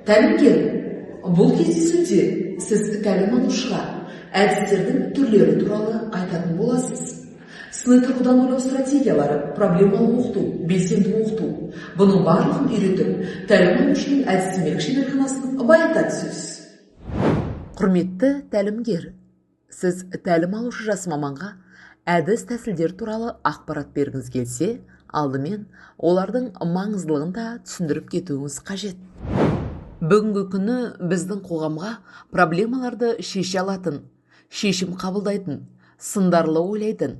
Тәлімгер, бұл кездесуде сіз тәлім алушыға әдістердің түрлері туралы айтатын боласыз. Сыни тұрғыдан ойлау стратегиялары, проблемалы оқыту, белсенді оқыту. Бұның барлығын үйретіп, тәлім алушының әдістемелік шеберханасын байыта түсесіз. Құрметті тәлімгер, сіз тәлім алушы жас маманға әдіс тәсілдер туралы ақпарат бергіңіз келсе, алдымен олардың маңыздылығын да түсіндіріп кетуіңіз қажет. Бүгінгі күні біздің қоғамға проблемаларды шеше алатын, шешім қабылдайтын, сындарлы ойлайтын,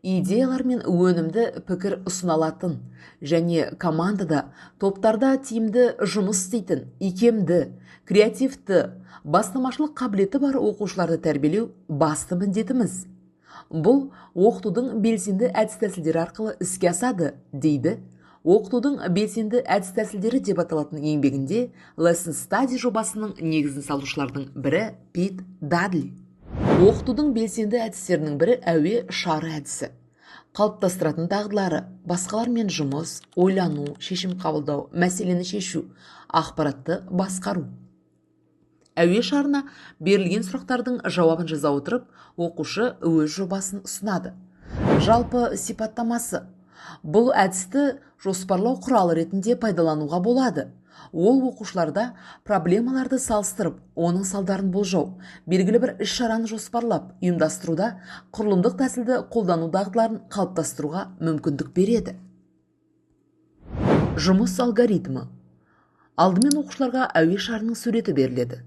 идеялар мен өнімді пікір ұсыналатын және командада, топтарда тиімді жұмыс істейтін, икемді, креативті, бастамашылық қабілеті бар оқушыларды тәрбиелеу басты міндетіміз. Бұл оқытудың белсенді әдіс-тәсілдері арқылы іске асады, дейді оқытудың белсенді әдіс-тәсілдері деп аталатын еңбегінде Lesson Study жобасының негізін салушылардың бірі Пит Дадли. Оқытудың белсенді әдістерінің бірі әуе шары әдісі. Қалыптастыратын дағдылары, басқалармен жұмыс, ойлану, шешім қабылдау, мәселені шешу, ақпаратты басқару. Әуе шарына берілген сұрақтардың жауабын жаза отырып, оқушы өз жобасын ұсынады. Жалпы сипаттамасы. Бұл әдісті жоспарлау құралы ретінде пайдалануға болады. Ол оқушыларда проблемаларды салыстырып, оның салдарын болжау, белгілі бір іс-шараны жоспарлап, ұйымдастыруда құрылымдық тәсілді қолдану дағдыларын қалыптастыруға мүмкіндік береді. Жұмыс алгоритмі. Алдымен оқушыларға әуе шарының суреті беріледі.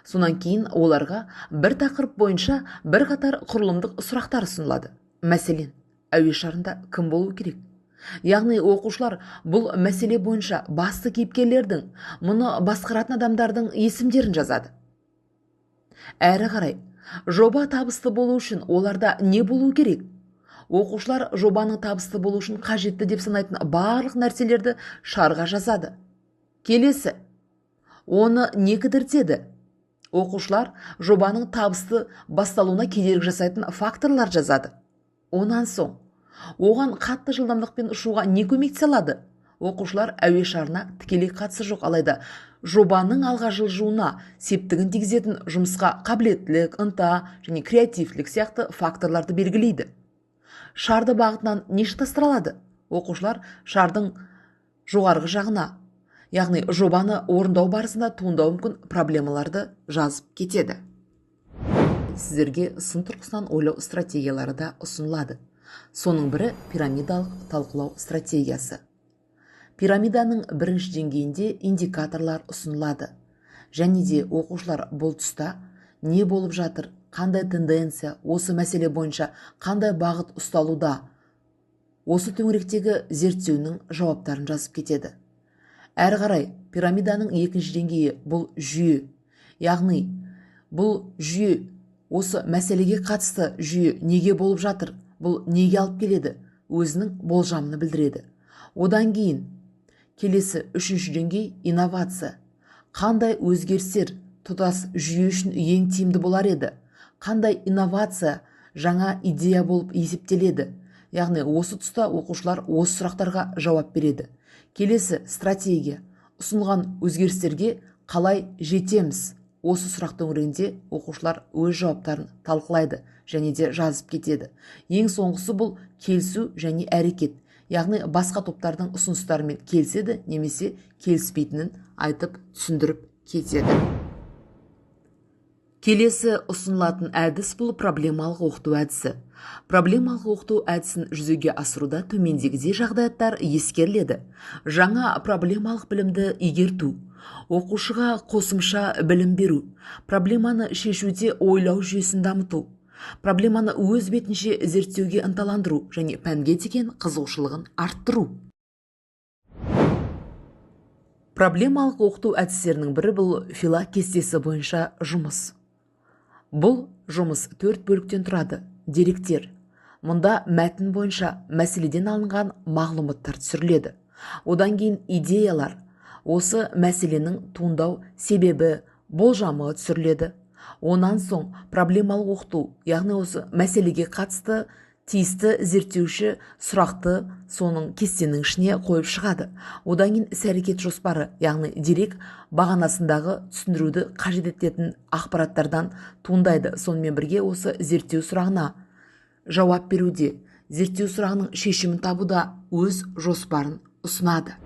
Сонан кейін оларға бір тақырып бойынша бірқатар құрылымдық сұрақтар ұсынылады. Мәселен, әуе шарында кім болу керек? Яғни оқушылар бұл мәселе бойынша басты кейіпкерлердің, мұны басқаратын адамдардың есімдерін жазады. Әрі қарай, жоба табысты болу үшін оларда не болу керек? Оқушылар жобаның табысты болу үшін қажетті деп санайтын барлық нәрселерді шарға жазады. Келесі, оны не кідіртеді? Оқушылар жобаның табысты басталуына кедергі жасайтын факторлар жазады. Онан соң, оған қатты жылдамдықпен ұшуға не көмектесе алады? Оқушылар әуе шарына тікелей қатысы жоқ, алайда жобаның алға жылжуына септігін тигізетін жұмысқа қабілеттілік, ынта және креативтілік сияқты факторларды белгілейді. Шарды бағытынан не шатастыра алады? Оқушылар шардың жоғарғы жағына, яғни жобаны орындау барысында туындауы мүмкін проблемаларды жазып кетеді. Сіздерге сын тұрғысынан ойлау стратегиялары да ұсынылады. Соның бірі пирамидалық талқылау стратегиясы. Пирамиданың бірінші деңгейінде индикаторлар ұсынылады. Және де оқушылар бұл тұста не болып жатыр, қандай тенденция, осы мәселе бойынша қандай бағыт ұсталуда, осы төңіректегі зерттеуінің жауаптарын жазып кетеді. Әрі қарай, пирамиданың екінші деңгейі бұл жүйе. Яғни, бұл жүйе, осы мәселеге қатысты жүйе неге болып жатыр, бұл неге алып келеді, өзінің болжамын білдіреді. Одан кейін, келесі үшінші деңгей инновация. Қандай өзгерістер тұтас жүйе үшін ең тиімді болар еді? Қандай инновация жаңа идея болып есептеледі? Яғни, осы тұста оқушылар осы сұрақтарға жауап береді. Келесі стратегия. Ұсынылған өзгерістерге қалай жетеміз? Осы сұрақ төңірегінде оқушылар өз жауаптарын талқылайды және де жазып кетеді. Ең соңғысы бұл келісу және әрекет. Яғни басқа топтардың ұсыныстарымен келіседі немесе келіспейтінін айтып түсіндіріп кетеді. Келесі ұсынылатын әдіс бұл проблемалық оқыту әдісі. Проблемалық оқыту әдісін жүзеге асыруда төмендегідей жағдаяттар ескеріледі. Жаңа проблемалық білімді игерту, оқушыға қосымша білім беру, проблеманы шешуде ойлау жүйесін дамыту, проблеманы өз бетінше зерттеуге ынталандыру және пәнге деген қызығушылығын арттыру. Проблемалық оқыту әдістерінің бірі бұл фила кестесі бойынша жұмыс. Бұл жұмыс 4 бөліктен тұрады. Деректер. Мұнда мәтін бойынша мәселеден алынған мағлұматтар түсіріледі. Одан кейін идеялар. Осы мәселенің туындау себебі, болжамы түсіріледі. Онан соң проблемалық оқыту, яғни осы мәселеге қатысты тиісті зерттеуші сұрақты соның кестенің ішіне қойып шығады. Одан кейін іс-әрекет жоспары, яғни дерек бағанасындағы түсіндіруді қажет ететін ақпараттардан туындайды. Сонымен бірге осы зерттеу сұрағына жауап беруде, зерттеу сұрағының шешімін табуда өз жоспарын ұсынады.